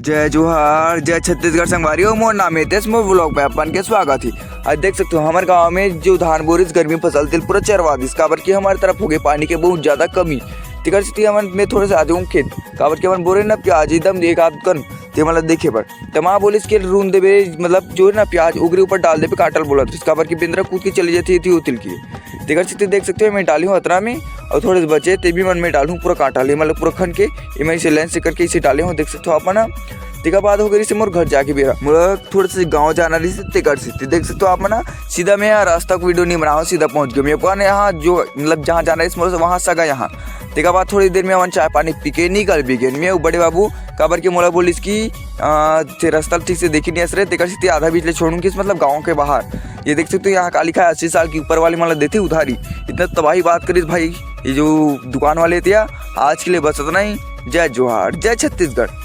जय जोहार जय छत्तीसगढ़ संगवारी मोर नाम है तेज मोर ब्लॉग पे अपन के स्वागत है। आज देख सकते हो हमारे गांव में जो धान बोरिस गर्मी फसल तिल पूरा चरवा दिस काबर की हमारे तरफ हो गए पानी के बहुत ज्यादा कमी तिकर से हमन में थोड़े से आ जाऊँ खेत काबर की हमन बोरे ना प्याज एकदम एक आध कन ते मतलब देखे पर तो माँ बोलिस के रून देवे मतलब जो है ना प्याज उगरे ऊपर डाल दे पे काटल बोला काबर की बिंद्रा कूद के चली जाती थी उतिल की तिकर से देख सकते हो मैं डाली हूँ अतरा में और थोड़े से बचे ते भी मन में डालूँ पूरा काटा ले मतलब पूरा खन के मैं इसे लेंस से करके इसे डाले हूँ देख सकते हो अपन तिका बाद हो गई से मोर घर जाके बेरा मोर थोड़ा से गांव जाना रही से कर सकते देख सकते हो आप ना सीधा मैं यहाँ रास्ता को वीडियो नहीं बनाओ सीधा पहुंच गया मेरे को यहाँ जो मतलब जहाँ जाना है मोर से वहाँ सगा यहाँ तिका बाद थोड़ी देर में अपन चाय पानी पी के निकल भी गए मैं बड़े बाबू काबर के मोला बोलिस की रास्ता ठीक से देखी नहीं असरे तिकर से आधा बीच ले छोड़ूँ किस मतलब गाँव के बाहर ये देख सकते हो यहाँ का लिखा है 80 साल की ऊपर वाली मतलब देती उधारी इतना तबाही बात करिस भाई ये जो दुकान वाले थे आज के लिए बस इतना ही। जय जोहार जय छत्तीसगढ़।